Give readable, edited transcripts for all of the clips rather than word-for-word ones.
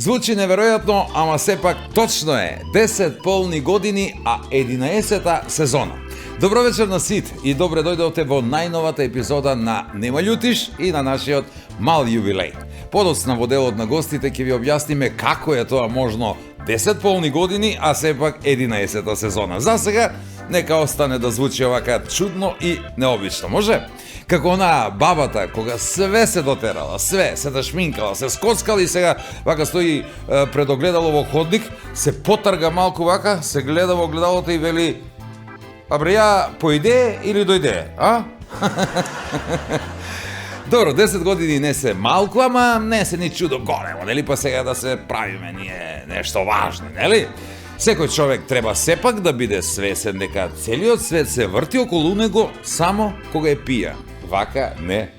Звучи неверојатно, ама сепак точно е. 10 полни години, а 11-та сезона. Добро вечер на сите и добре дојдовте во најновата епизода на Нема љутиш и на нашиот мал јубилеј. Подоцна во делот на гостите ќе ви објасниме како е тоа можно 10 полни години, а сепак 11-та сезона. За сега, нека остане да звучи овака чудно и необично, може? Како онаа бабата, кога све се дотерала, све се дашминкала, се скоцкала и сега вака стои пред огледало во ходник, се потарга малку вака, се гледа во огледалото и вели: "Абре, ја поиде или дојде, а?" Добро, 10 години не се малку, ама не се ни чудо големо, нели? Па сега да се правиме ние нешто важно, нели? Секој човек треба сепак да биде свесен дека целиот свет се врти околу него само кога е пија. Вака не.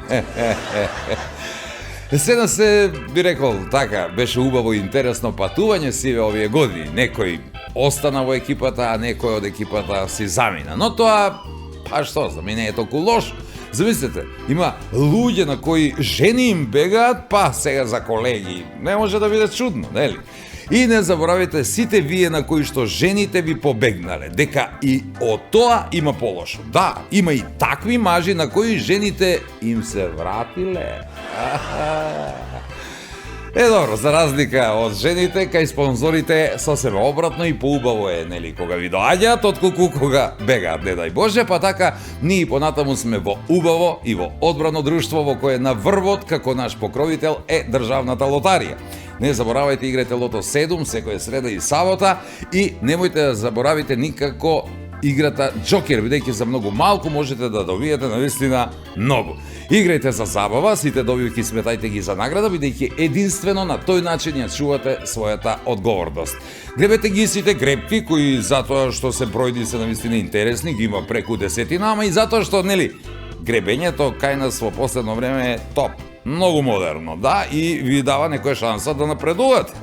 Седна се, би рекол, така, беше убаво и интересно патување сиве овие години. Некој остана во екипата, а некој од екипата си замина. Но тоа, па што, за мене е толку лошо. Замислете, има луѓе на кои жени им бегаат, па сега за колеги. Не може да биде чудно, нели? И не заборавите сите вие на кои што жените ви побегнале, дека и од тоа има полошо. Да, има и такви мажи на кои жените им се вратиле. Добро, за разлика од жените, кај спонзорите сосема обратно и поубаво е, нели, кога ви доаѓаат, отколку кога бегаат, не дај Боже, па така, ние понатаму сме во убаво и во одбрано друштво во кое на врвот, како наш покровител, е државната лотарија. Не заборавајте, играте Лото 7 секоја среда и сабота и немојте да заборавите никако играта Джокер, бидејќи за многу малку можете да добиете навистина многу. Играјте за забава, сите добивки сметајте ги за награда, бидејќи единствено на тој начин ја чувате својата одговорност. Гребете ги сите гребки кои затоа што се бројни се навистина интересни, ги има преку десетина, ама и затоа што, нели, гребењето кај нас во последно време е топ. Многу модерно, да, и ви дава некоја шанса да напредувате.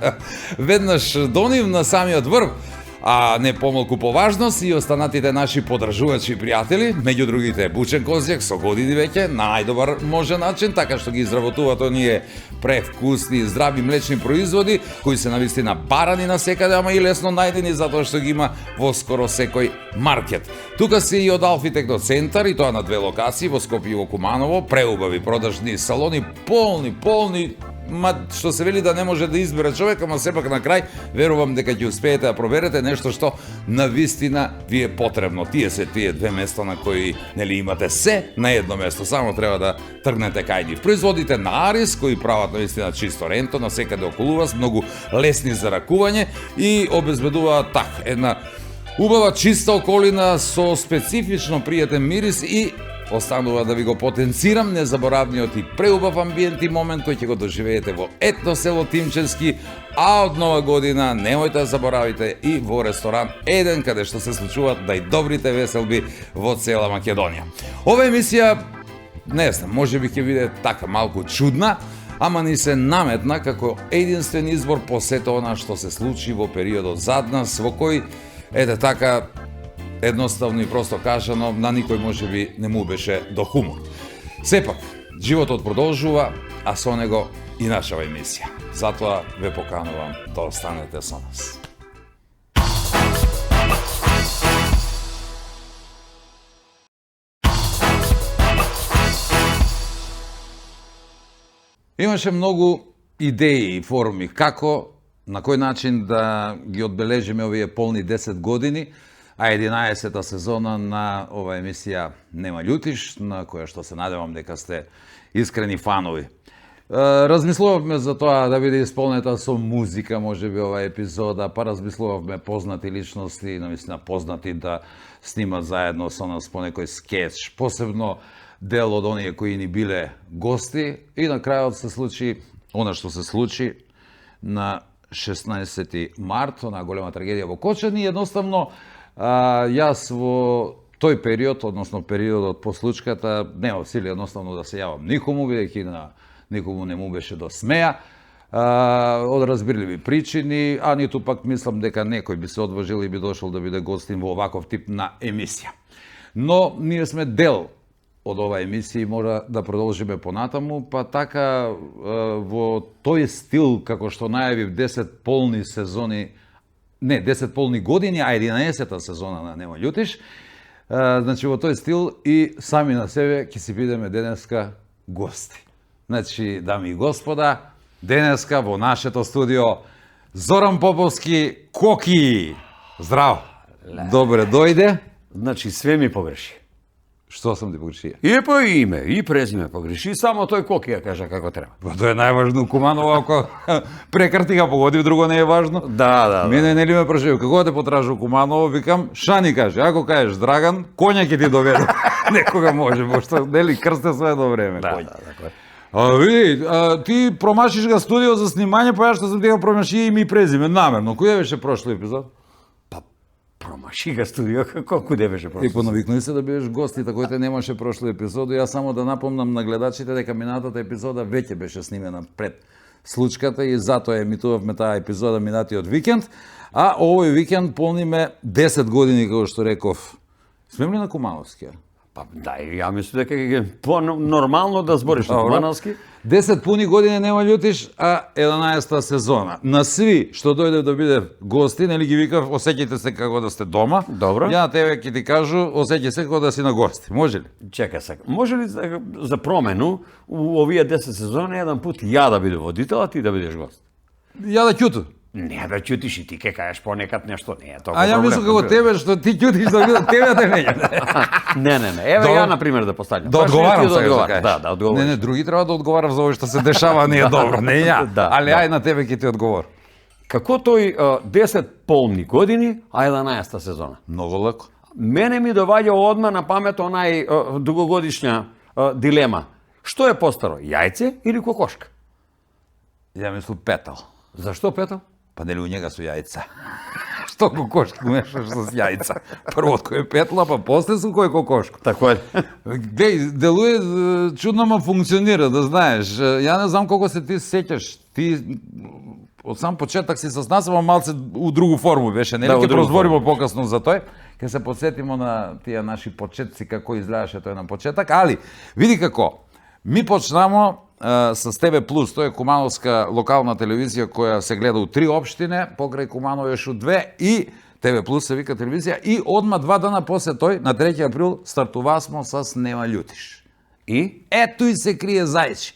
Веднаш до нив на самиот врв, а не помалку по важност и останатите наши подржувачи и пријатели, меѓу другите Бучен Козјак со години веќе на најдобар можен начин, така што ги изработуваат оние превкусни и здрави млечни производи, кои се навистина барани на секаде, ама и лесно најдени затоа што ги има во скоро секој маркет. Тука се и од Алфи Техноцентар, и тоа на две локации, во Скопје и во Куманово, преубави продажни салони, полни, што се вели да не може да избере човек, ама сепак на крај верувам дека ќе успеете да проверете нешто што навистина ви е потребно. Тие се тие две места на кои, нели, имате се на едно место, само треба да тргнете кај нив. Производите на Арис, кои прават навистина чисто ренто на секаде околу вас, многу лесни за ракување и обезбедуваат така една убава чиста околина со специфично пријатен мирис и останува да ви го потенцирам незаборавниот и преубав амбиент и момент кој ќе го доживеете во етно село Тимчевски, а од нова година немојте да заборавите и во ресторан Еден, каде што се случуваат најдобрите веселби во цела Македонија. Ова емисија, не знам, можеби ќе биде така малку чудна, ама ни се наметна како единствен избор по сето она што се случи во периодот зад нас, во кој, ете така, едноставно и просто кажано, на никој можеби не му беше до хумор. Сепак, животот продолжува, а со него и нашава емисија. Затоа ве поканувам да останете со нас. Имаше многу идеи и форми како, на кој начин да ги одбележиме овие полни 10 години, а 11-та сезона на ова емисија Нема љутиш, на која што се надевам дека сте искрени фанови. Размислувавме за тоа да биде исполнета со музика, можеби ова епизода, па размислувавме познати личности, навистина познати да снимат заедно со нас по некој скеч, посебно дел од оние кои ни биле гости, и на крајот се случи она што се случи на 16 март, она голема трагедија во Кочани. Едноставно, јас во тој период, односно периодот по случката, немав сили едноставно да се јавам никому, бидејќи на никому не му беше до смеја. од разбирливи причини, а ниту пак мислам дека некој би се одважил и би дошол да биде гостин во оваков тип на емисија. Но ние сме дел од оваа емисија и мора да продолжиме понатаму, па така во тој стил како што најавив 10 полни сезони, не 10 полни години, а 11-та сезона на Нема љутиш, значи во тој стил и сами на себе ќе си бидеме денеска гости. Значи, дами и господа, денеска во нашето студио Зоран Поповски, Коки. Здраво. Добре дојде. Значи, све ми погреши. Што сам ти погрешија? И по име, и презиме погреши, само тој Коки ја кажа како треба. Па тоа е најважно, Куманово, ако прекрти га погодив, друго не е важно. Да. Мене нели ме прашају, како те потражу Куманово, викам, Шани каже, ако кажеш Драган, коња ќе ти доведе. Некога може, пошто нели крсте све едно време. Да, коњ. така е. Види, ти промашиш га студио за снимање, па ја што сам ти га промаши име и презиме, намерно. Кој беше прошло епизод? Промаши га студио, колку де беше просто. И понавикнуи се да бидеш гост и тако те немаше прошло епизоду. Јас само да напомнам на гледачите дека минатата епизода веќе беше снимена пред случката и затоа емитувавме таа епизода минатиот викенд. А овој викенд полниме 10 години, како што реков. Смем ли на Кумановски? Па да, ја мислам дека е по-нормално да збориш на Кумановски. 10 пуни години Нема љутиш, а 11-та сезона. На сви што дојде да биде гости, нели ги викав, осеќајте се како да сте дома. Добро. Ја на тебе ќе ти кажу, осеќај се како да си на гости. Може ли? Чекај сега. Може ли за промену у овие 10 сезони еден пат ја да биде водител, а ти да бидеш гост? Ја да ќуту. Не да ќутиш и ти ке кажеш понекад нешто, не е тоа. А ја мислам како тебе што ти ќутиш да биде тебе да не. Не. Еве ја на пример да поставам. Да одговарам сега. Да, одговарам. Не, други треба да одговарав за овој што се дешава, не е добро, не ја. Да, Али ај на тебе ќе ти одговор. Како тој 10 полни години, а 11-та сезона. Многу лако. Мене ми доваѓа одма на памет онај дугогодишња дилема. Што е постаро, јајце или кокошка? Ја мислам петал. Зашто петал? Па нели у njega su јајца? Што кокошки мешаш с јајца? Прво кој е петла, па после су кој кокошко. Тако е. Глеј, делуе чудно, ма функционира, да знаеш. Ја не знам колку се ти сеќаш. Ти од сам почеток си с нас, ама малце у другу форму беше, нели? Ќе прозбориме покасно за тој. Ќе се подсетимо на тие наши почетци како изгледаше тој на почеток, али види како. Ми почнамо с ТВ Плюс, тоа е кумановска локална телевизија која се гледа у 3 општине, покрај Куманово еш у 2 и ТВ Плюс се вика телевизија и одма 2 дана после тој, на 3 април, стартувасмо с Нема љутиш. И? Ето и се крие зајчи.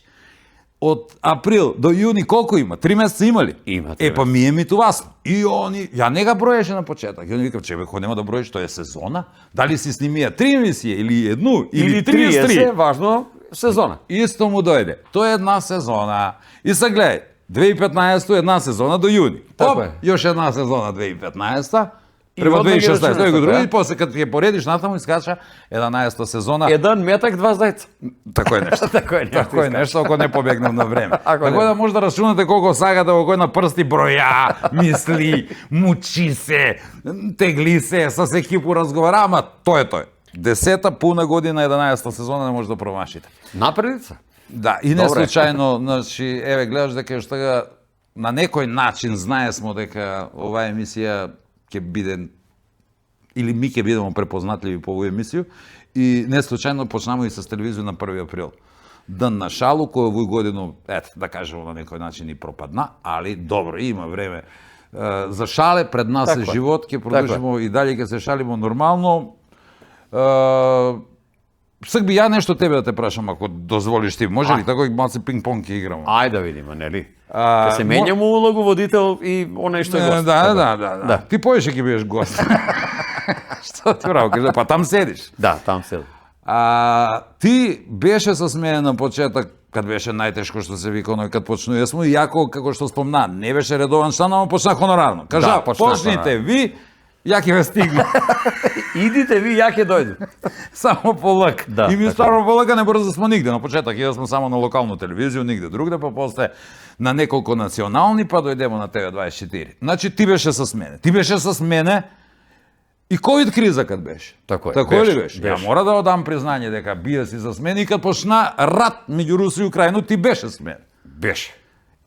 Од април до јуни колку има? 3 месеца има ли? Има. Па ми емитувасно. И они, ја не га броеше на почеток. И они викав, чебе, кој нема да броиш, тоа е сезона? Дали си снимија 3 емисија или едну или 33? Важно сезона. Исто му дојде. Тоа е една сезона. И се гледај, 2015 една сезона до јуни. Така е. Још една сезона 2015 И према одма ги 2016 рачунаш, тој го други, така е? и после кога ќе поредиш натаму искача 11-та сезона. Еден метак, 2 зајца. Тако е нешто. Тако е нешто. Тако е нешто, ако не побегнав на време. Ако Така не. да може да рачунате колку сагате во кој на прсти броја, мисли, мучи се, тегли се, со екипу разговара, ама тоа е тој. 10-та пуна година, 11-та сезона не може да промашите. Напредица. Да, и не Добре. случајно, значи, еве гледаш дека што на некој начин знаесмо дека оваа емисија ќе биде или ми ќе бидеме препознатливи по оваа емисија и не случајно почнаме и с телевизија на 1 април. Ден на шалу кој овој годину, да кажеме на некој начин и пропадна, али добро, има време за шале, пред нас Така е е. живот, ќе продолжиме и дале ќе се шалиме нормално. Сак би ја нешто тебе да те прашам, ако дозволиш ти. Може ли тако и малце пинг-понг ќе играмо? Ајде да видиме, нели? Да се менјаме улогу водител и оној што е гост. Да. Ти поише ќе бидеш гост. Што ти право кажа? Па там седиш. Да, там се. Ти беше со мене на почеток, кад беше најтешко што се вика оној кад почнуесмо, и јако како што спомна, не беше редован член, ама почна хонорарно. Кажа, Да, почна почните хонорарно. ви, ја ќе ве стигне. Идите ви, ја ќе дојдем. Само полак. Да, И ми така. стварно полака не брзо смо нигде. На почеток да смо само на локалну телевизија, нигде другде, па после на неколку национални, па дојдемо на ТВ24. Значи ти беше с мене. Ти беше с мене и ковид криза кад беше. Тако е, Тако ли беше, беше? беше. Ја мора да одам признање дека бие си с мене и кад почна рат меѓу Русија и Украина, ти беше с мене. Беше.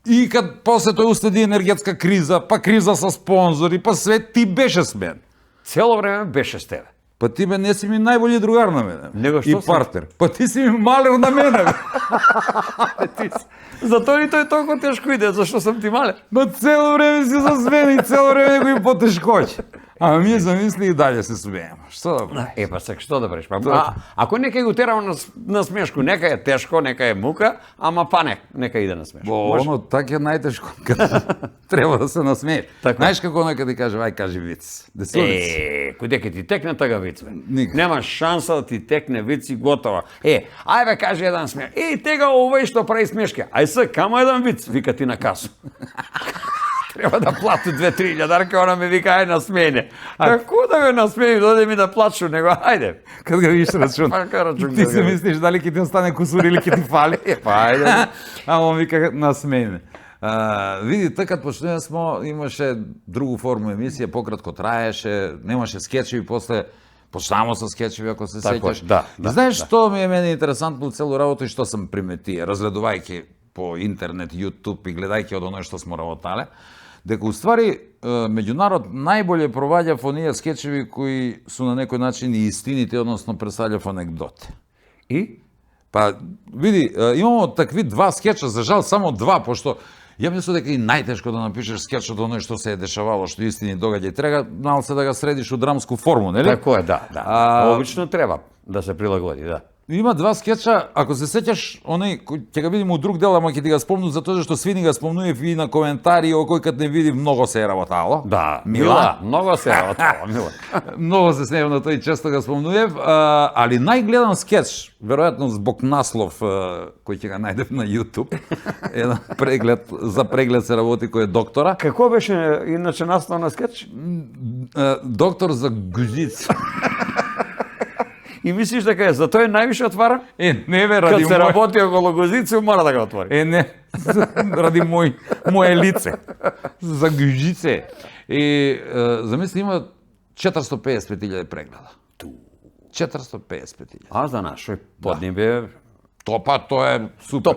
И кад после тој уследи енергетска криза, па криза со спонзори, па све, ти беше смен. Цело време беше с тебе. Па ти бе не си ми најбољи другар на мене. Него што и сам? партнер. Па ти си ми малер на мене. Бе. Затоа и тој толку тешко иде, зашто сум ти мале. Ма цело време си за свен и цело време го и потешкоќе. Ама ми замисли и дале се смееме. Што да правиш? Па сега што да правиш? Па, ако некај го терам на смешку, нека е тешко, нека е мука, ама па нека иде на смешку. Бо, оно така е најтешко, кога треба да се насмееш. Така. Знаеш како некај ти каже, ај кажи виц. Десуница. Кој дека ти текне тага виц, бе. Никак. Нема шанса да ти текне виц и готово. Ај бе, кажи еден смеш. Тега овој што прави смешке. Ај се, камо еден виц, вика ти на касу. Треба да плати 2-3 илјадарка, она ме вика, ај насмене. Како да ме насмени, дојде ми да плачу, него, ајде. Кад го видиш рачун, Па, ка рачун ти кад се го мислиш дали ќе ти остане кусур или ќе ти фали. Па ајде. А он вика насмене. Види, кад почнеме смо, имаше другу форму емисија, пократко траеше, немаше скечеви, после почнамо со скечеви, ако се Тако е, сеќаш. да, И знаеш што ми е мене интересантно у целу работа и што сам примети, разгледувајќи по интернет, YouTube и гледајќи од оној што смо работале, дека уствари меѓу народ најболje проваѓа во оние скечеви кои су на некој начин и истините, односно представљав анегдоти. И? Па, види, имамо такви два скеча, за жал само два, пошто ја мислам дека и најтешко да напишеш скеч од оној што се е дешавало, што истини догаѓа и треба мал се да го средиш у драмску форму, нели? Тако е, да. Обично треба да се прилагоди, да. Има два скеча, ако се сеќаш, оној ќе го видиме у друг дел, ама ќе ти го спомнам за тоа што свини го спомнуев и на коментари окој кад не види многу се е работало. Да, Мила. многу се работало, Мила. Многу се смеев на тој, често го спомнуев, али најгледан скеч, веројатно због наслов кој ќе го најдев на YouTube, еден преглед, за преглед се работи кој е доктора. Како беше иначе наслов на скеч? Доктор за гузица. И мислиш дека е за тој највише отвара? Не бе, Кад ради се работи околу гузици, мора да го отвори. Не, ради моје лице. За гужице. И замисли, има 455.000 прегледа. 455.000. А за нашој поднебе Тоа е супер.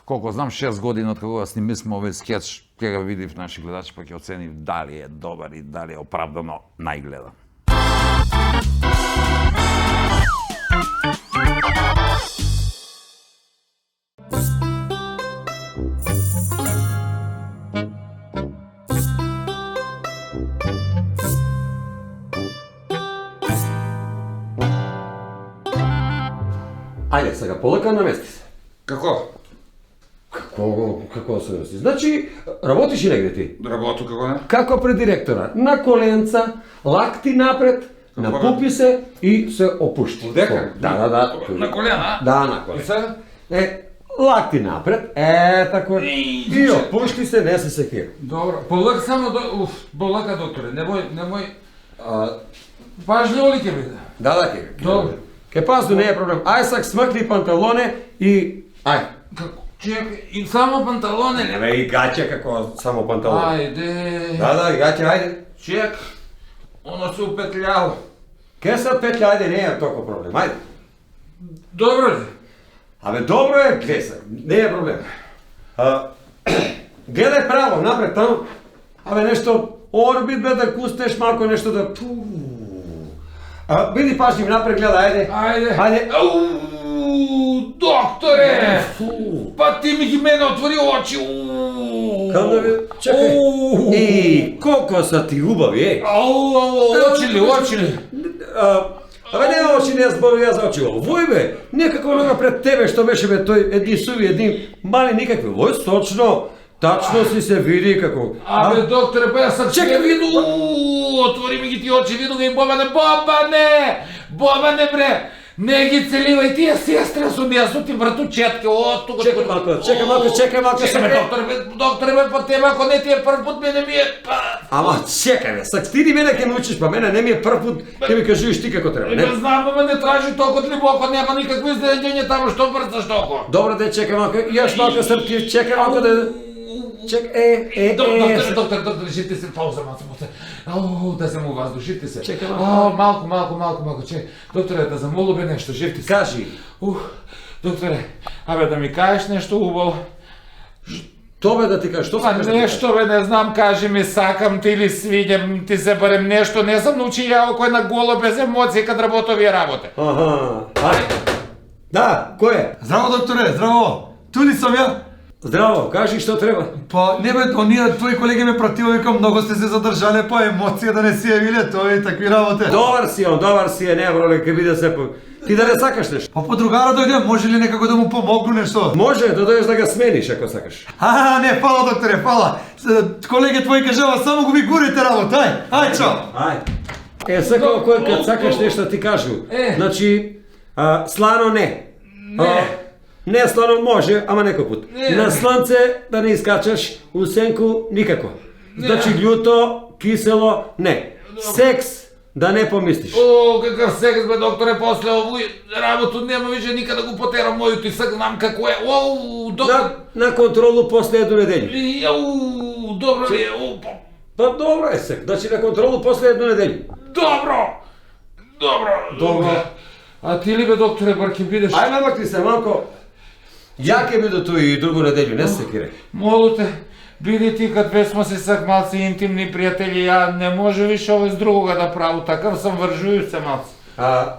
Колко знам, 6 години од кога сними сме овој скеч, ќе го видив наши гледачи, па ќе оценив дали е добар и дали е оправдано најгледан. Ајде сега, полека намести се. Како? Како се намести? Значи, работиш и негде ти? Работу како не? Како пред директора, на коленца, лакти напред, напупи се и се опушти. Одека? Да. На колена? Да, на колена. И сега? Лакти напред, тако. И опушти се, не се секира. Добро. Полека само полека докторе, немој. Пажливо ли ќе биде? Да, ке. Добро. Ке пазу, не е проблем. Ај сак смакни панталоне и... Ај. Како? Чекај, и само панталоне ли? Еве и гаче како само панталоне. Ајде. Да, и гаче, ајде. Чек. Оно се упетлјало. Ке се петля, ајде, не е толку проблем. Ајде. Добро ли? Абе, добро е, глеса, не е проблем. Гледај право, напред таму. Абе, нешто орбит бе да кустеш малко, нешто да... Биди пашлив напред, гледај, ајде. Ајде. Докторе! Па ти ми ги мене отвори очи. Кам да ви... Чекај. Колко са ти убави, Очи ли? Абе, не очи, не збори ја за очи. Вој бе, некако онога пред тебе што беше бе тој едни суви, едни мали никакви. Вој точно, тачно си се види како... Абе, докторе, па ја сак Чекај, виду. Отвори ми ги ти очи, виду ги Бобане! Бобане, бре! Не ги целивај тие сестра со неа со ти братучетки, тука. Чекај малко. Докторе, бе, по тебе, ако не ти е прв пут, мене ми е... Ама чекај бе, сак ти мене ќе ме учиш, па мене не ми е прв пут, ќе ми кажуваш ти како треба, Не не? знам, ама не тражи толку длибоко, нема никакво изненадење таму, што брцаш толку? Добро да чекај малко, јаш малко српки, чекај малко да... Доктор, жите се, пауза, да се му воздушите се. Чекай малку. Малку, чекай. Докторе, да замолу бе нешто, живти се. Кажи. Докторе, абе да ми кажеш нешто убаво. Тоа бе да ти кажеш, што Па сакаш? нешто бе, не знам, кажи ми сакам ти или свиѓам ти се барем нешто, не сам научи ја кој на голо без емоции кад работовија работе. Аха, ајде. Да, кој е? Здраво, докторе, здраво. Туди сум ја. Здраво, кажи што треба. Па, не бе, оние твои колеги ме пратило, викам, многу сте се задржале, па емоција да не си јавиле, тоа и такви работи. Добар си е, не броле, ке биде се по... Ти да не сакаш нешто? Па по другара дојде, може ли некако да му помогну нешто? Може да дојдеш да го смениш ако сакаш. Не, фала, докторе, фала. Колеги твои кажава, само го ви гурите работа, ај, чао. Ај. Секој кој кад сакаш нешто ти кажу. Значи, слано не. Не слано може, ама некој пат. На сланце да не искачаш, у сенку никако. Значи љуто, кисело, не. Секс да не помислиш. О, какав секс бе, докторе, после овој работу нема више никада го потерам мојот и сега знам како е. Оу, доктор. На контролу после едно неделју. Оу, добро ли е, Па добро е сек, значи на контролу после едно неделју. Добро. А ти ли бе, докторе, бар ќе бидеш? Ај намакни се малко. Ја ќе биде тој и другу неделју, не се кире. Молу те, биди ти кад ве сме се сак малци интимни пријатели, ја не може више овој с другога да праву, такав сам вржују се малци.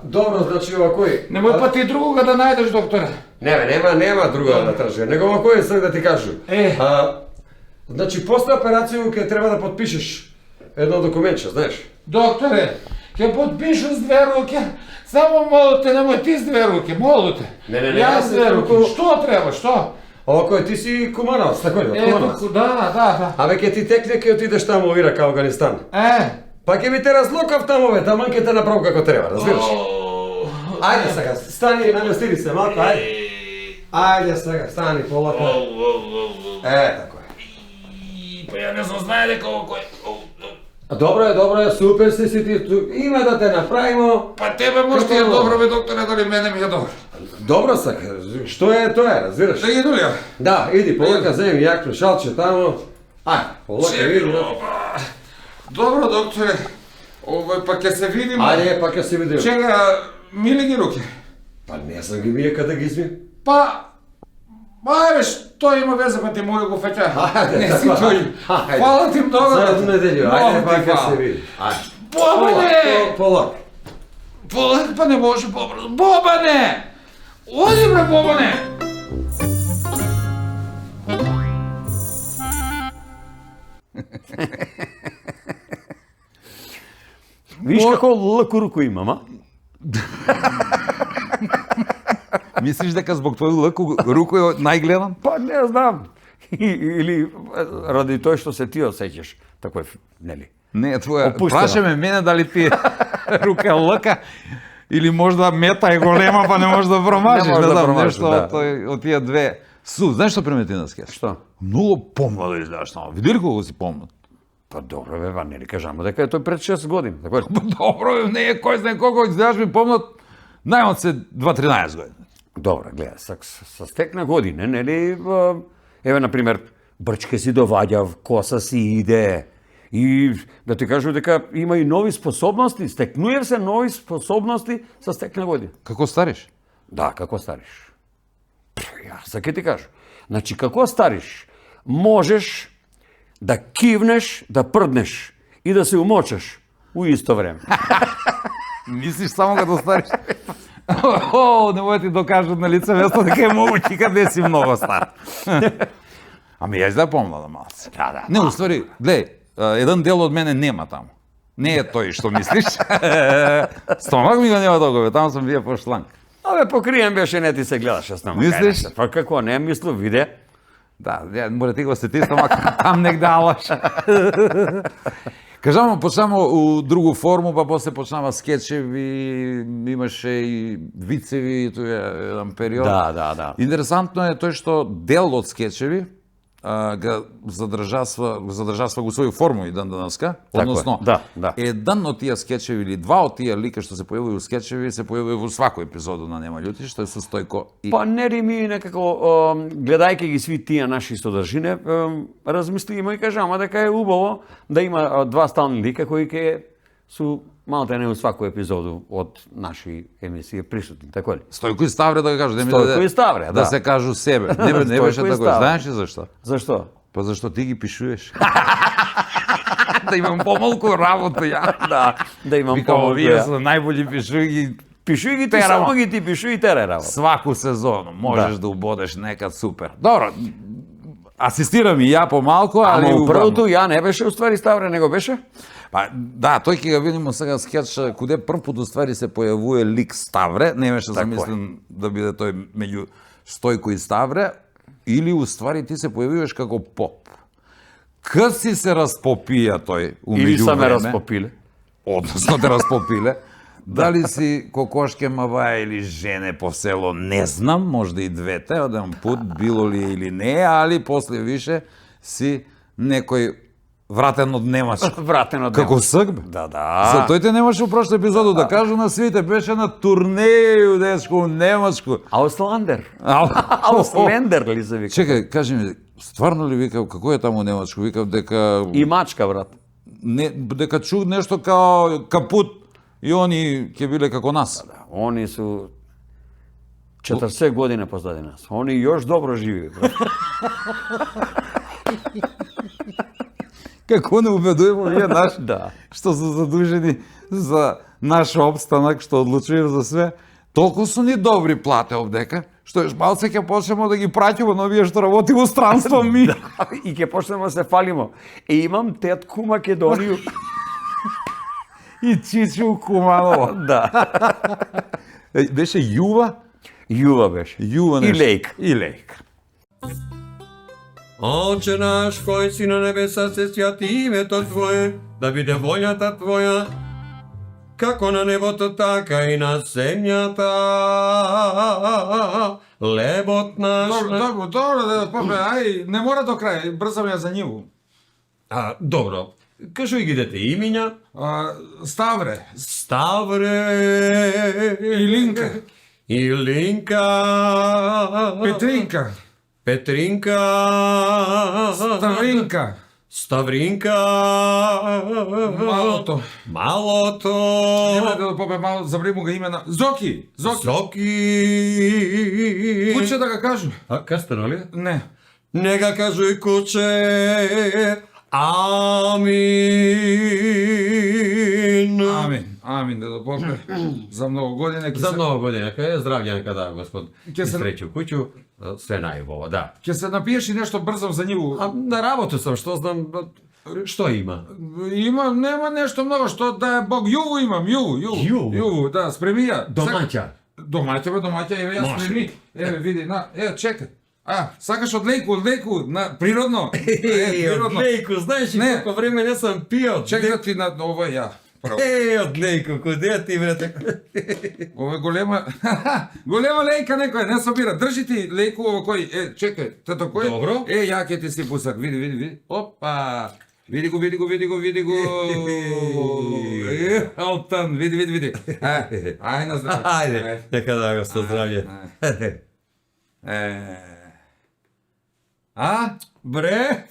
Добро, значи овакој. Немој па ти другога да најдеш, докторе. Нема друга да тржи. Него овакој сак да ти кажу. Значи после операцију ќе треба да потпишеш едно документче, знаеш? Докторе, ќе подпишу с две руке. Само молу те, немој ти с две руке, молу те. Не, Јас с две руке. Што треба, што? Овакој ти си кумановац, така ли? Кумановац. Да. Абе ќе ти текне ќе отидеш таму у Ирак, Афганистан. Па ќе ви те разлокав таму бе, таман ќе те направам како треба, разбираш? Ајде сега, стани, наместири се малку, ајде. Ајде сега, стани полако. Тако е. Па ја не знам, знае дека овој Добро е, супер си ти, има да те направимо. Па тебе може ти е добро бе, докторе, дали мене ми е добро. Добро сака, што е тоа, разбираш? Да иду ли ја? Да, иди, полака, земи јакно шалче таму. Полака, иди. Добро, докторе. Овој па ќе се видиме. Ајде, па ќе се видиме. Чека, мили ги руки? Па не сам ги мие када ги измием. Па, ајде, што има веза, па ти мој го фаќа. Ајде, не си тој. Фала ти многу. За едно неделју, ајде па ќе се види. Бобане! Полак. Полак, па не може побрзо. Бобане! Оди бре, Бобане! Виж како лаку руку имам, а? Мислиш дека због твој лаку руку е најгледан? Па не знам. Или ради тоа што се ти осеќаш. Тако е, нели? Не, твоја. Опустена. Прашаме мене дали ти рука е лака или можда мета е голема па не можеш да промажеш, Не можеш да знам, промажеш, нешто да. од тие две. Знаеш што примети на скес? Што? Многу помладо изгледаш само. Види ли колку си помлад? Па добро бе, нели кажамо дека е тој пред 6 години, така е? Добро, не е кој знае колку изгледаш ми помлад. Најмат се 2-13 години. Добро, гледа, со стекна години, нели, еве, например, брчке си доваѓав, коса си иде, и да ти кажу дека има и нови способности, стекнуев се нови способности со стекна години. Како стариш? Да, како стариш. Јас ќе ти кажу. Значи, како стариш, можеш да кивнеш, да прднеш и да се умочаш у исто време. Мислиш само като стариш? Немој ти докажат на лице место дека е могуќе каде си многу стар. Ами јас да помлада малце. Да. Не, уствари, гледај, еден дел од мене нема таму. Не е тој што мислиш. Стомак ми го нема толку, бе, таму сум вие по шланг. Абе, покриен беше, не ти се гледаше стомак. Мислиш? Па како, не мисло, виде. Да, мора ти го сети стомак, там негде алаш. Кажамо, почнемо у другу форму, па после почнава скечеви, имаше и вицеви, тоа е еден период. Да. Интересантно е тој што дел од скечеви ga задржасва го своју форму и ден денеска, односно да. еден од тие скечеви или два од тие лика што се појавувају у скечеви се појавувају во свако епизоду на Нема љути, што е со Стојко и Па нели ми некако, гледајќи ги сви тие наши содржине, размислиме и кажаме дека е убаво да има два стални лика кои ќе су малте не у сваку епизоду од наши емисии присутни, тако ли? Стојко и Ставре да го кажу, Стојко и Ставре, да да. се кажу себе. Не бе, не беше Стојко и тако. Ставре. Знаеш ли зашто? Зашто? Па зашто ти ги пишуваш. Да имам помалку работа ја. Да имам Викам, помалку овие ја. се најбољи пишуји. Пишуј ги ти, Терамо. само ги ти пишуј и тере работа. Сваку сезону можеш да убодеш некад супер. Добро, асистирам и ја помалку, али Ама у углавно. првото ја не беше уствари Ставре, него беше? Па да, тој ќе го видиме сега скетч куде прв пат уствари се појавува лик Ставре, не беше Така е. замислен да биде тој меѓу Стојко и Ставре, или уствари ти се појавуваш како поп. Кад си се распопија тој Или умеѓу саме време, распопиле? односно те распопиле, дали си кокошке маваја или жене по село, не знам, можда и двете, оден пут, било ли или не, али после више си некој вратен од Немачко. Вратен од Како него. Срб? Да, да. За тој те немаше у прошла епизоду да кажу на свите, беше на турнеја дечко у Немачко. Аусландер. Ауслендер ли се вика? Чекај, кажи ми, стварно ли викав, како е таму у Немачко? Викав дека И мачка, брат. не, дека чух нешто као капут и они ќе биле како нас. Они су 40 години позади нас. Они још добро живи, брат. Како не убедуваме овие наши, Да. што се задужени за наш опстанак, што одлучуваат за све, толку су ни добри плате овдека, што еш малце ќе почнеме да ги праќаме на овие што работи во странство ми. И ќе почнеме да се фалимо. Имам тетку Македонiju. И Чичу Куманова. Да. Беше Јува? Јува беше. Јува И нешто. Лейк. И Лейк. Отче наш, кој си на небеса, се свјати името Твое, да биде волјата Твоја, како на небото, така и на земјата. Лебот наш... Добро, попе, ај, не мора до крај, брзам ја за ниву. Добро, кажуј ги дете имиња. Ставре, Ставре... Илинка. Илинка... Петринка, Петринка... Ставринка, Ставринка... Малото. Малото... Нема да попе мало, забри му го имена. Зоки, Зоки. Зоки... Куче да го кажу. Кастено ли? Не. Не га кажуј куче... Амин... Амин, да попе. За многу години. ќе За се- много година, кај е здравјанка, да, Господ. Ќе се- Среќу куќу, све најубаво, да. Ќе се напиеш и нешто брзам за ниву. На работу сам, што знам, што има? Нема нешто многу, што да е Бог. Јуву имам, Јуву? Јуву, да, спреми ја. Домаќа. Домаќа, еве ја Може. спреми. Еве, види, чекај. Сакаш од лејку, на природно. Природно. лејку, знаеш ли Не. колко време не сам пио? Чекај да ти на ова ја. Право. од лејку, куде ти, брате? Ова е голема голема лејка некоја, не собира. Држи ти лејку ово кој. Чекај, тато кој? Добро. Ја ќе ти си пусак. Види. Опа. Види го. Алтан, види. Ај на здравје. Ајде, нека да го со здравје. Бре.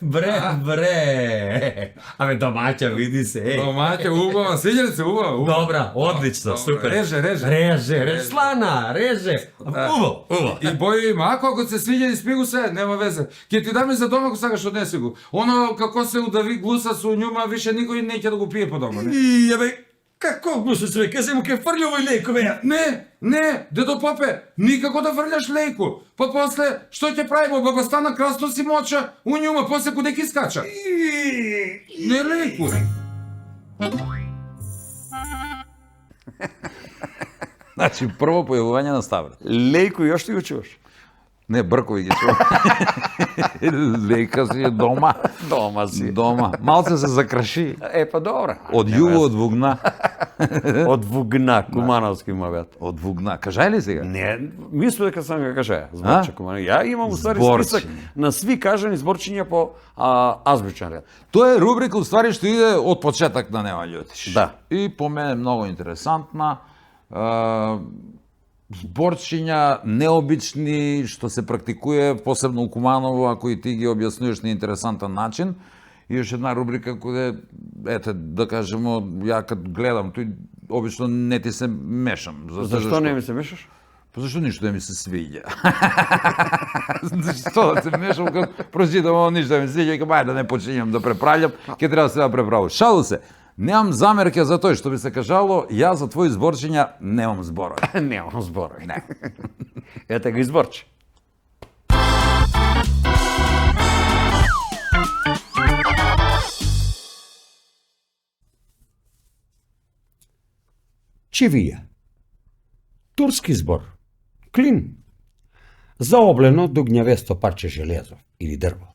Абе, домаќа, види се. Домаќа, убава, свиѓа ли се, убава? Добра, одлично, Добро, супер. реже. Слана, реже. Убаво. И бој има, ако се свиѓа и спи го се, нема везе. Ќе ти дам и за дома ако сакаш однеси го. Оно како се удави глуса со њума, више никој неќе да го пие по дома, не? И, абе, како го се све, ке се му ке фрли овој лејко, бе. Не, дедо Попе, никако да фрљаш лејку. Па после, што ќе правиме, баба стана красно си моча, у њума, после куде ќе скача? Не лејку. Значи, прво појавување на Ставре. Лејко још ти го чуваш? Не, бркови ги чува. Лека си е дома. Дома си. Дома. Малце се закраши. Па добро. Од јуво, од вугна. Од Вугна, Кумановски има бат. Од вугна. Кажај ли сега? Не, мислам дека сам го кажа. Зборче Кумановски. Ја имам уствари Зборчиња. список на сви кажани зборчиња по азбучен ред. Тоа е рубрика, уствари, што иде од почеток на Нема љутиш. Да. И по мене многу интересантна. Зборчиња необични, што се практикуе, посебно у Куманово, ако и ти ги објаснуваш на интересантен начин. И još една рубрика која, ете, да кажемо, ја кад гледам, тој обично не ти се мешам. Зашто не ми се мешаш? Па зашто ништо не ми се свиѓа? Што да се мешам, кога прочитам ово ништо да ми се свиѓа, и кај да не починјам да преправljам, ќе треба се да преправам. Шалу се. Немам замерке за тој што би се кажало, ја за твои зборчиња немам зборови. Немам зборови. Не. Ете го изборче. Чивија. Турски збор. Клин. Заоблено дугњавесто парче железо или дрво.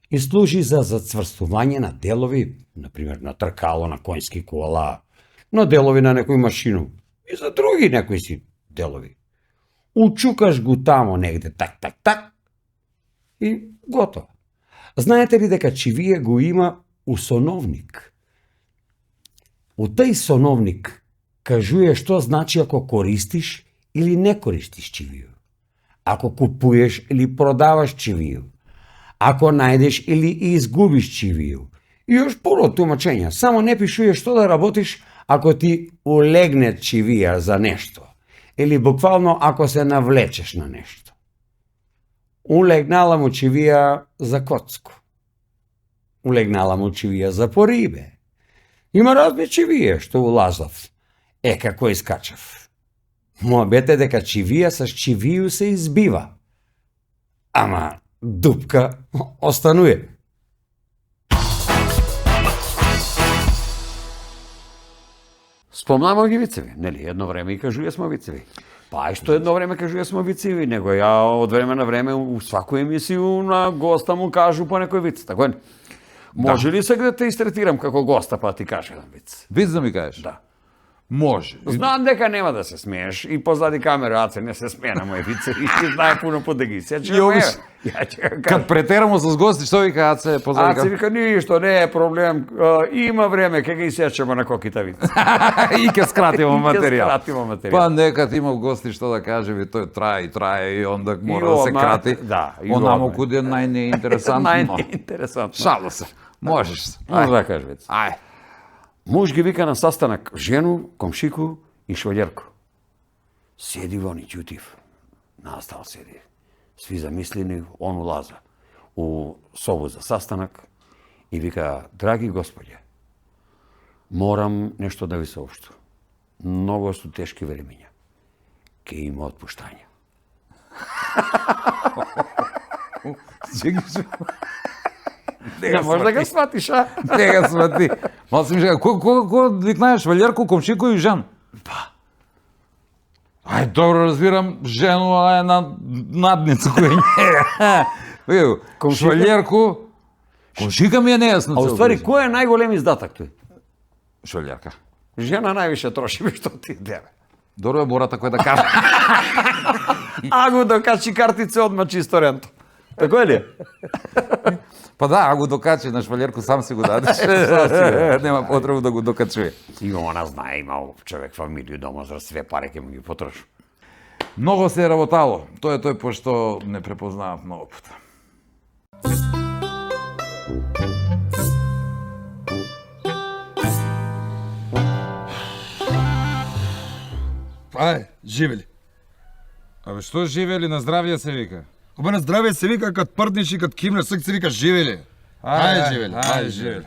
И служи за зацврстување на делови, например на тркало, на конјски кола, на делови на некој машину и за други некои си делови. Учукаш го тамо негде так и готово. Знаете ли дека чивија го има у соновник? У тај соновник кажуе што значи ако користиш или не користиш чивију, ако купуеш или продаваш чивију, ако најдеш или изгубиш чивију. И još puno тумачења, само не пишуе што да работиш ако ти улегне чивија за нешто, или буквално ако се навлечеш на нешто. Улегнала му чивија за коцку. Улегнала му чивија за порибе. Има разни чивије што улазав. Како искачав. Мојабет е дека чивија с чивију се избива. Ама дупка остануе. Спомнамо ги вицеви, нели? Едно време и кажуја смо вицеви. Па и што едно време кажуја смо вицеви, него ја од време на време у сваку емисију на госта му кажу по некој виц, така не? Може ли сега да те истретирам како госта па ти кажа еден виц? Виц да ми кажеш? Да. Може. Знам дека нема да се смееш и позади камера Аце не се смее на мој вице и ти знае пуно по да ги сече. Ја ќе кажам. Кад претерамо со гости, што вика Аце позади Аце вика ништо, не е проблем, има време ќе ги сечеме на коките виц. и ќе скратимо материјал. скратимо материјал. Па некад имав гости што да каже, ви тој трае и онда мора да се крати. Да, и онамо одма. куде најнеинтересантно. Најинтересантно. Шало се. Можеш. Може да кажеш виц. Ај. Муж ги вика на састанак жену, комшику и швалјерку. Седи вон и ќутив. Настал седи. Сви замислени, он улаза у собу за састанак и вика, драги господје, морам нешто да ви соопштам. Многу су тешки времења. Ке има отпуштање. Не може да го сватиш, а? Не го свати. Мал си ми жега, кога викнаеш швалјерку, комшику и жен? Па. Ај, добро разбирам, жену, а една надница која не е. Швалјерку, комшика ми е нејасно. А уствари, кој е најголем издатак тој? Швалјерка. Жена највише троши, што ти деве. Добро е бората која да кажа. А го докачи картице одма чисто ренто. Тако е ли? Па да, а го докачи на швалјерку, сам си го дадеш. Нема потребу да го докачуе. И она знае, имал човек фамилију дома за све пари ќе му ги потрошу. Многу се е работало. Тоа е тој пошто не препознавав многу пута. Ај, живели. Абе што живели, на здравје се вика? Обе на здравје се вика кад прднеш и кад кимнеш, сак се вика живели. Ај, живели. Ај, живели.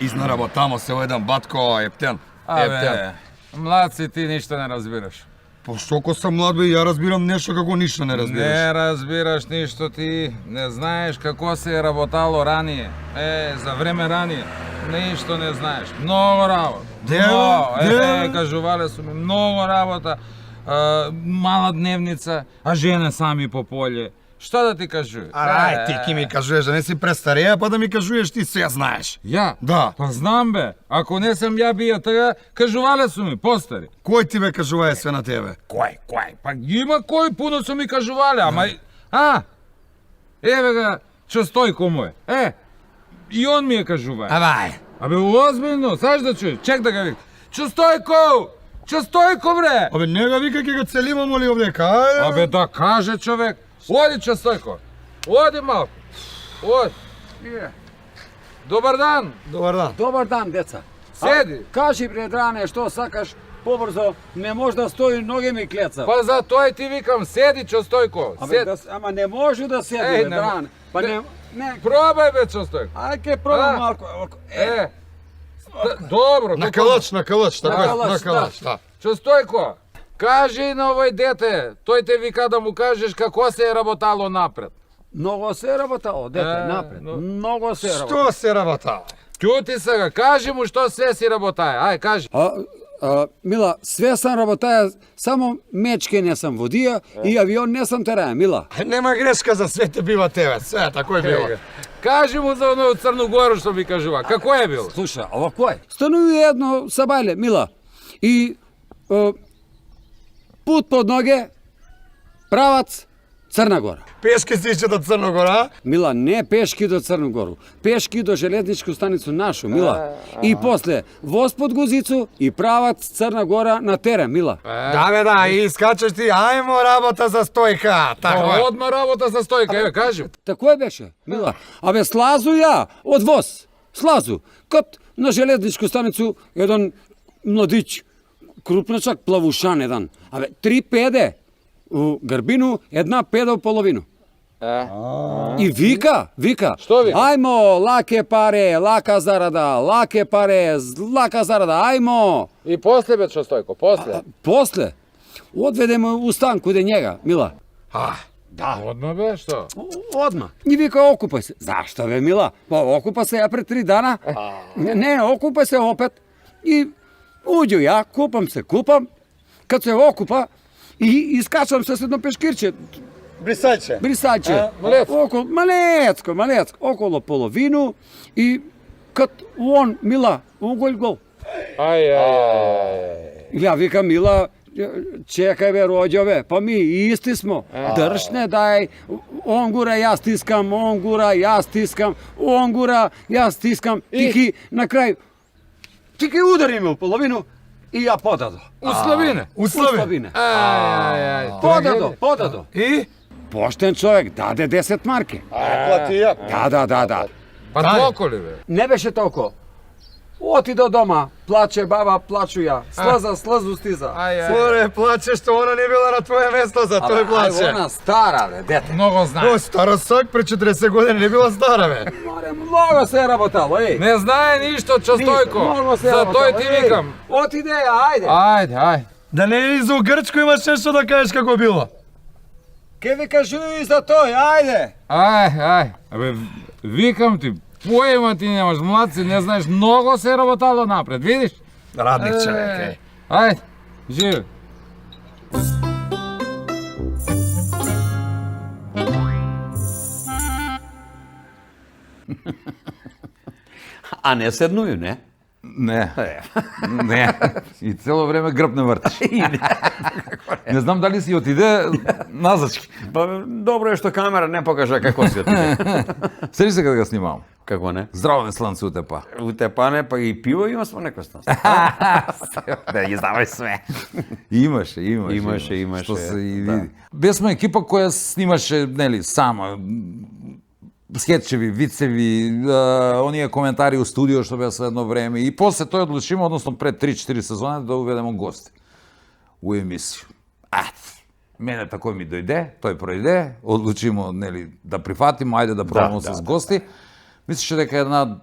Изнаработамо се во еден батко ептен. Абе, млад си ти, ништо не разбираш. По шоко сам млад бе, ја разбирам нешто како ништо не разбираш. Не разбираш ништо ти, не знаеш како се е работало ранije. За време ранije, ништо не знаеш. Многу работа. Кажувале су ми, многу работа. Мала дневница, а жена сами по поле. Што да ти кажуе? Ај, ти ки ми кажуеш да не си престареја, па да ми кажуеш ти се знаеш. Ја? Да. Па знам бе, ако не сам ја бија тага, кажувале су ми, постари. Кој ти бе кажувае све на тебе? Кој? Па има кој, пуно су ми кажувале, ама... Еве га, Чостојко му е. И он ми е кажувае. Авај. Абе, озбилно, саш да чуеш, чек да га вик. Чостојко! Частойко, бре! Абе, не го вика, ќе го целимо, моли овдека, ајде. Абе, да каже човек. Оди, Частойко. Оди малко. Оди. Добар дан. Добар дан. Добар дан, деца. Седи. Кажи, бре, Дране, што сакаш побрзо, не може да стои, ноге ми клеца. Па за тој ти викам, седи, Частойко. Абе, ама не може да седи, Еј, бре, не Дране. Па не, не, Пробај, бе, Частойко. ај ке пробам А? малко. Добро. На како- калач, така, калач, на калач, да. Частойко, кажи на овој дете, тој те вика да му кажеш како се е работало напред. Многу се работало, дете, напред. Многу се работало. Што се работа? Ќути сега, кажи му што се си работае. Ај, кажи. Мила, све сам работаја, само мечке не сам водија и авион не сам тераја, Мила. Нема грешка за свете бива тебе, све тако е било. Кажи му за оно Црногору што ми кажува. Како е било? Слуша, ова кој? Стануи едно сабајле, Мила. И пут под ноге, правац, Црна Гора. Пешки си ише до Црногора, Мила, не пешки до Црногору, пешки до железничку станицу нашу, Мила. И после воз под Гузицу и правац Црна Гора на терен, Мила. Да бе да, и скачаш ти, ајмо работа за стојка, тако е. Одма работа за стојка, еве, кажи. Тако е беше, Мила. Абе, слазу ја од воз, слазу. Кот на железничку станицу еден младич, крупначак плавушан еден. Абе, 3 педе у грбину, една педа у половину. И вика. Што вика? Ајмо, лаке паре, лака зарада, лаке паре, лака зарада, ајмо. И после бе Частойко, после. После, одведеме у стан куде njega, Мила. Одма бе, што? Одма. И вика, окупај се. Зашто бе, Мила? Па окупа се ја пред 3 дана. Не, окупај се опет. И уđу ја, купам. Kad се окупа, и искачам се с едно пешкирче, Брисајче. брисаче. Малецко, около половину. И kad он, Мила, уголь гол. Ај. Ja vikam, Mila, čekaj be, rođove, pa mi isti smo, dršne daj, on gura, ja stiskam, on gura, ja stiskam, on gura, ja stiskam, tiki na kraju, tiki udari me u polovinu i ja podado. U Slovine. U Слове. Ај. Podado. И? Pošten čovjek, dade 10 marke. Платија. Da. Па толку ли бе? Ne beše toliko. Oti do doma, plače baba, plaču ja. Slzu stiza. Ај. Море, плаче што она не била на твое место, за тој плаче. Ona stara, le, dete. Много знае. О, стара сак, пред 40 години не била стара, бе. Mnogo se je rabotalo, ej. Не знае ништо Частойко. Mnogo se je За тој rabotalo, ти ej. викам. Oti ideja, ajde. Ајде. Да не и за Грчко имаш нешто да кажеш како било. Ке ви кажу и за тој, ajde. Ај. Абе, викам ти, поема ти немаш, млад си, не знаеш, много се работало напред, видиш? Радник човек, е. Ајде, живи. А не седнуju, не? Не. Не. И цело време грб не вртиш. Не знам дали си отиде назачки. Па, добро е што камера не покажа како си отиде. Седи се кога го снимам. Како не? Здраво сланце утепа. Утепане, па и пиво има смо некој стан. Да ги знаваш све. Имаше. Имаше. Што се и Да. види. Бе сме екипа која снимаше, нели, сама скетчеви, вицеви, оние коментари у студио што беа со едно време и после тој одлучиме, односно пред 3-4 сезони да уведеме гости у емисију. Мене тако ми дојде, тој пројде, одлучимо, нели, да прифатимо, ајде да пробамо с гости. Мислеше дека една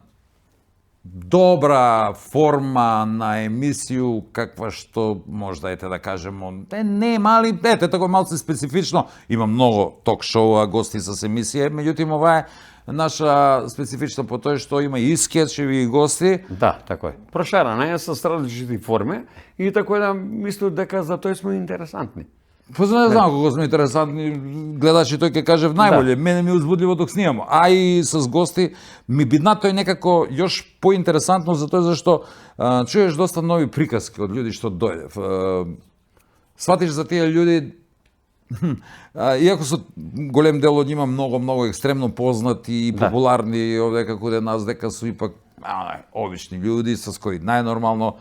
добра форма на емисију, каква што можда да кажемо, не е мали, тако малце специфично, има многу ток-шоуа, гости с емисија, меѓутоа ова е наша специфична по тоа што има и скетчеви и гости. Да, тако е. Прошарана е со различити форми и тако е да мислам дека за тој сме интересантни. Па не знам колку сме интересантни гледачи, тој ќе каже најболje, мене ми е узбудливо док снимамо, а и с гости ми биднато е некако још поинтересантно за тоа зашто чуеш доста нови приказки од луѓе што дојде. Сватиш за тие луѓе, иако со голем дел од нива многу екстремно познати и популарни овде како де нас, дека су ипак обични луѓе со кои најнормално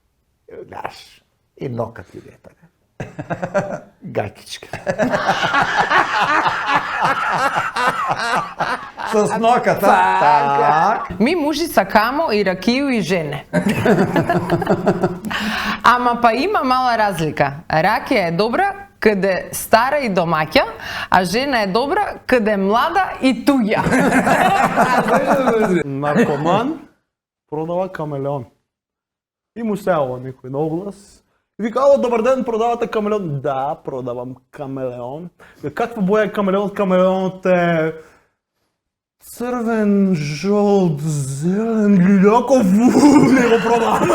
Znaš, i nokat ide така. Гакичка. С ноката. Так. Ми мужи сакамо и ракiju и жене. Ама па има мала разлика. Ракија е добра каде стара и домаќа, а жена е добра каде млада и туѓа. Наркоман продава камелеон. И му сеало некој на оглас. И вика, ало, добар ден, продавате камелеон? Да, продавам камелеон. Каква боја е камелеон? Камелеонот е црвен, жолт, зелен, лилјаков, не го продавам.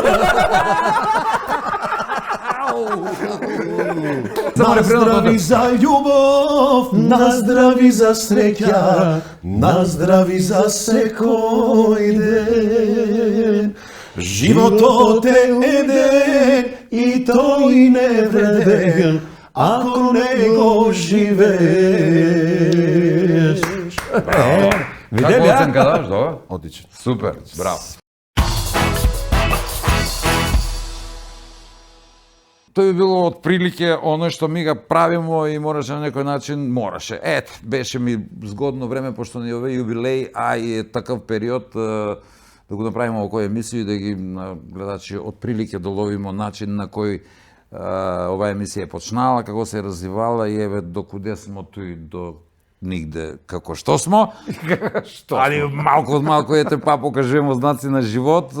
Наздрави за љубов, наздрави за среќа, наздрави за секој ден. Животот е еден и тој не вреден, ако не го живееш. Каква оценка даш, добро? Отлично. Супер, браво. Тој би било од прилike оно што ми га правимо и мораше на некој начин, мораше. Беше ми згодно време, пошто ни овој јубилеј, а и такав период, да го направиме окој емисија и да ги гледачи од прилike доловимо начин на кој оваа емисија е почнала, како се развивала и еве докуде смо тој до нигде како што смо. Али малку од малку ете па покажуваме знаци на живот.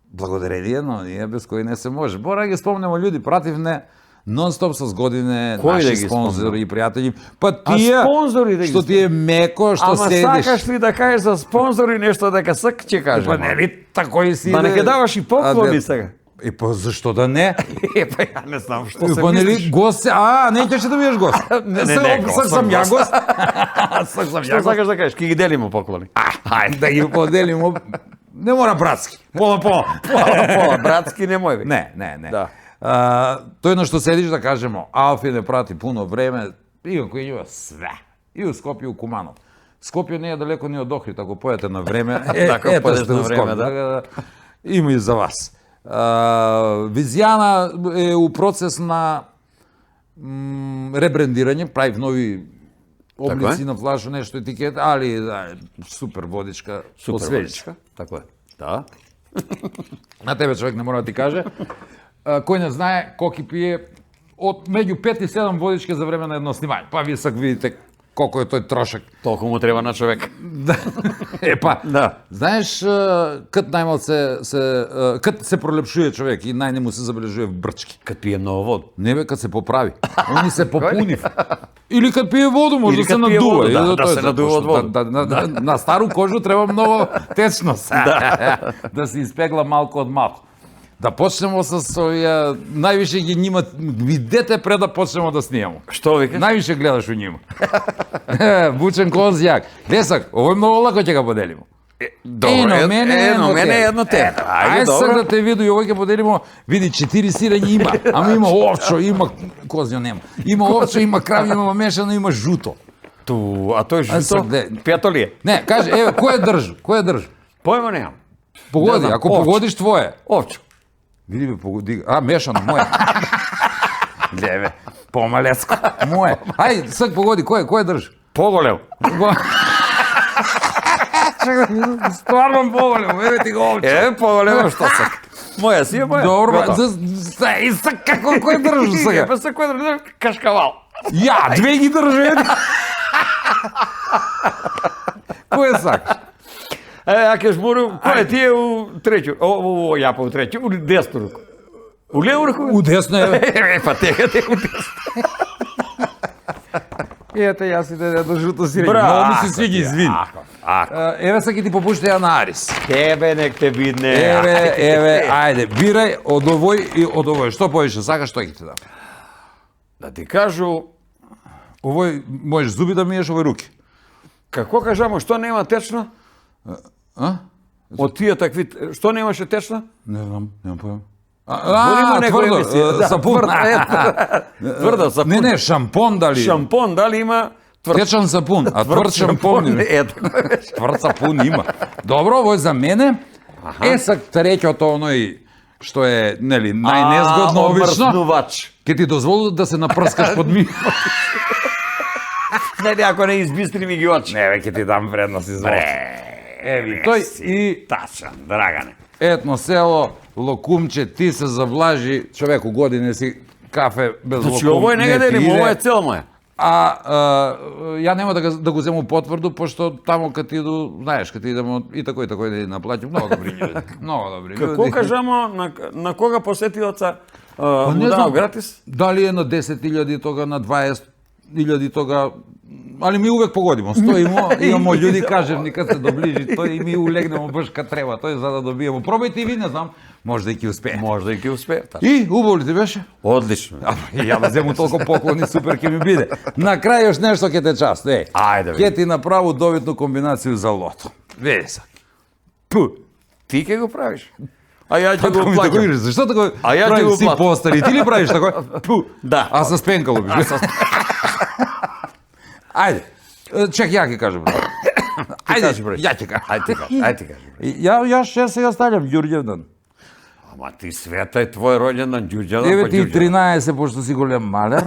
Благодарение, но ние без кои не се може. Бора ги спомнемо луѓе противне, нон-стоп со године, наши спонзори и пријатели. Па тие, што ти е меко, што седиш. Ама сакаш ли да кажеш за спонзори нешто дека сак ќе кажеш? Па нели такој си. Па не ќе даваш и поклони сега. И па зашто да не? Па ја не знам што се па нели мислиш. гост, не ќе да бидеш гост. Сам ја гост. Што сакаш да кажеш? Ке ги делиме поклони. Ајде да ги поделиме. Не мора братски. Пола. Братски не мој. Не. Да. Тој на што седиш да кажемо, Алфи не прати пуно време, иако има све. И у Скопје, и у Куманов. Скопје не е далеко ни од Охрид, ако појете на време. Така појдеш на време, да. Има и за вас. Визијана е у процес на ребрендирање, прави нови облици на флаша, нешто етикета, али супер водичка, освежичка. Така е. Да. На тебе човек не мора да ти каже. Кој не знае, Коки пие од меѓу 5 и 7 водички за време на едно снимање. Па вие сак видите колку е тој трошак. Толку му треба на човек. Да. Знаеш, кад кад се пролепшуе човек и најне му се забележува брчки. Кад пие многу вода. Не бе, кад се поправи. Они се попунив. Или кад пие воду, може да се надува. Да се надува од вода. На стару кожу треба многу течност. Да се испегла малку од малку. Да почнемо со овие, највише ги нима, видете пред да почнемо да снимаме. Што викаш? Највише гледаш у нима. Бучен конзјак. Лесак, овој многу лако ќе го поделимо. Добро, мене едно те. Ајде сак да те виду и овој ќе поделимо, види 4 сирења има, ама има овчо, има козјо нема. Има овчо, има крави, има мешано, има жуто. А тој жуто? Пето ли е? Не, кажи, еве, кој е држ? Појма немам. Погоди, ако погодиш твое. Овчо. Види бе, погоди. Мешано, моје. Леве, помалецко. Моје. Ај, сак погоди, кој држ? Поголем. Стварно поголем, еве ти го овче. Еве поголем, што сак. Моја си е моја. Добро, и сак како кој држ сега? Па се кој држ кашкавал. Ја, две ги држе. Кој е сак? Ако жмуру, кој ти е у треќу? Ја па у треќу, у десно руку. У лево руку? У десно е. Па тега те у десно. Ете, јас и да жуто си реќи. Много ми се свиѓа, извини. Еве сак и ти попуштаја на Арис. Тебе нек те видне. Еве, ајде, бирај од овој и од овој. Што повише сакаш, што ќе ти дам? Да ти кажу... Овој, можеш зуби да миеш, овој руки. Како кажамо, што нема течно? Од тие такви, што немаше течно? Не знам, немам појам. Тврдо, сапун. Тврдо сапун. Не, шампон дали. Шампон дали има течен сапун, а тврд шампон има. Тврд сапун има. Добро, овој за мене. Сак треќото оној што е, нели, најнезгодно обично, Омрзнувач. ќе ти дозволи да се напрскаш под ми. Нели, ако не избистри ми ги очи. Не, веќе ќе ти дам вредност изволи. Еви, тој и Тачан, Драгане. етно село, локумче, ти се заблажи, човек у години си кафе без локум. Значи, ово е не негде ти ли, иде. ово е цел моја. Ја нема да го зему потврду, пошто тамо кад иду, знаеш, кад идемо и такој да наплаќам, многу добри луѓе. Многу добри луѓе. Како кажамо, на кога посетиоца Па му не дал знам, гратис? дали е на 10.000 тога, на 20.000 тога, али ми увек погодимо. Стоимо, имамо луѓе, кажем, никад се доближи тој и ми улегнемо баш кад треба, тој за да добиеме. Пробајте и ви, не знам, може да и ќе успее. Може да и ќе успее. И убаво ли ти беше? Одлично. Ја да зему толку поклони, супер ќе ми биде. На крај још нешто ќе те част. Ајде, ќе ти направу добитну комбинацiju за лото. Види се. Пу. Ти ќе го правиш. А ја ќе го Како ми да го плаќам. играш? Зашто така А ја ќе правиш го си платам. постари? Ти ли правиш така? Пу. Да. А со спенкало биш. Ајде. Чек, ја ќе кажам. кажи, бре. Ајде, ја ќе кажам. Ајде ти кажи, ајде ти кажи. Ја ще сега ставljam Ѓурѓевдан. Ама ти света е твој роѓендан Ѓурѓевдан, па 9 и Ѓурѓевдан. 13, пошто си голем малер.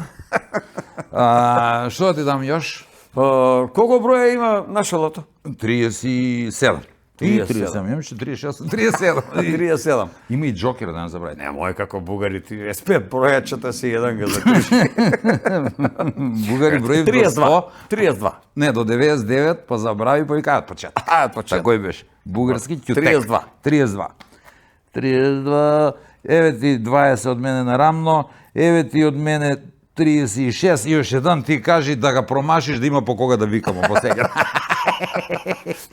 Што да ти дам још? Колко броја има наше лото? 37. 37, имаше 36, 37. 37. Има и джокер, да не забравите. Не, мој како бугари 35 бројачата си еден га заклучи. Бугари брои до 32. 100. 32. Не, до 99, па забрави, па викаат почет. Такој беше. Бугарски ќутек. 32. 32. 32. Еве ти 20 од мене нарамно. Еве ти од мене 36. И još еден ти кажи да ga промашиш, да има по кога да викамо по сега.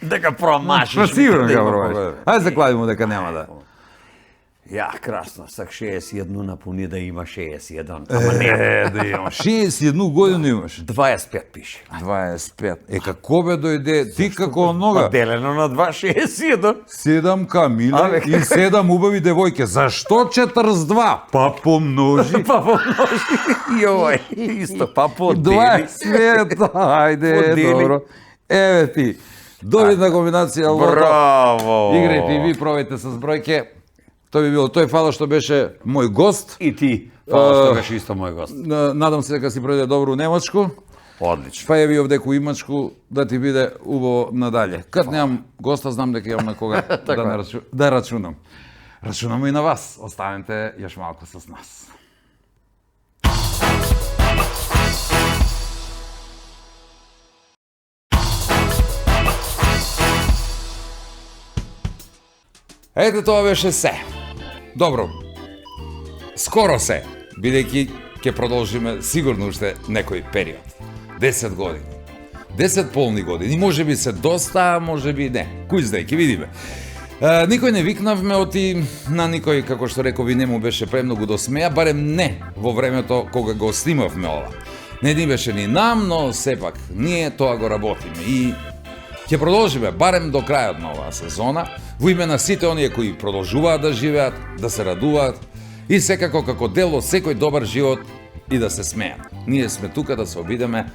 Да га промашиш. Па сигурно да га има промашиш. кога. Ајде се клавимо дека нема да. Ја, красно, сак 61 напуни да има 61. Ама не, да имам. 61 годину имаш. 25 пише. 25. Како бе дојде, ти како нога? Па делено на 2, 61. 7 камиле и 7 убави девојке. Зашто 42? Па помножи. Па помножи. И овој, исто, па подели. 25, ајде, Подели. добро. Еве ти, добитна комбинација лото. Браво! Играјте и ви, пробајте с бројке. Тој би било, тој фала што беше мој гост. И ти, фала што беше исто мој гост. Надам се дека си пројде добро у Немачку. Одлично. Па еви овдеку имачку да ти биде убаво надале. Кад немам госта, знам дека имам на кога да рачунам. Рачунам и на вас. Останете јаш малку с нас. Ете, тоа беше се. Добро. Скоро се, бидејќи ќе продолжиме сигурно уште некој период. 10 години. 10 полни години. Може би се доста, може би не. Кој знае, ќе видиме. Никој не викнавме оти на никој, како што рекови, не му беше премногу до смеја, барем не во времето кога го снимавме ова. Не ни беше ни нам, но сепак ние тоа го работиме и ќе продолжиме барем до крајот на оваа сезона, во име на сите оние кои продолжуваат да живеат, да се радуваат и секако како дел од секој добар живот и да се смеат. Ние сме тука да се обидеме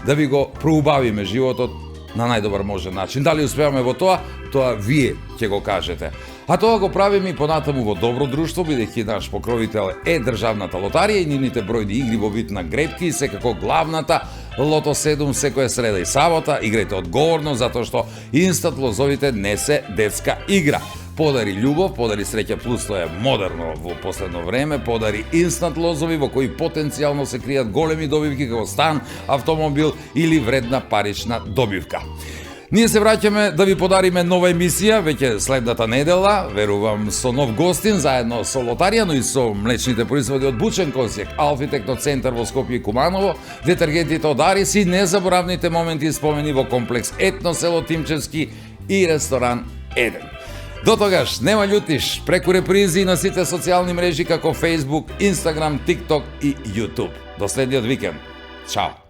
да ви го проубавиме животот на најдобар можен начин. Дали успеаме во тоа, тоа вие ќе го кажете. А тоа го правиме и понатаму во добро друштво, бидејќи наш покровител е Државната лотарија и нивните бројни игри во вид на грепки и секако главната Лото 7 секоја среда и сабота. Играјте одговорно, затоа што инстант лозовите не се детска игра. Подари љубов, подари среќа плюс, тоа е модерно во последно време, подари инстант лозови во кои потенцијално се кријат големи добивки како стан, автомобил или вредна парична добивка. Ние се враќаме да ви подариме нова емисија, веќе следната недела, верувам со нов гостин, заедно со лотарија, но и со млечните производи од Бучен Косјек, Алфи Техноцентар во Скопје и Куманово, детергентите од Арис и незаборавните моменти и спомени во комплекс Етно село Тимчевски и ресторан Еден. До тогаш, нема љутиш, преку репризи на сите социјални мрежи како Facebook, Instagram, TikTok и YouTube. До следниот викенд. Чао!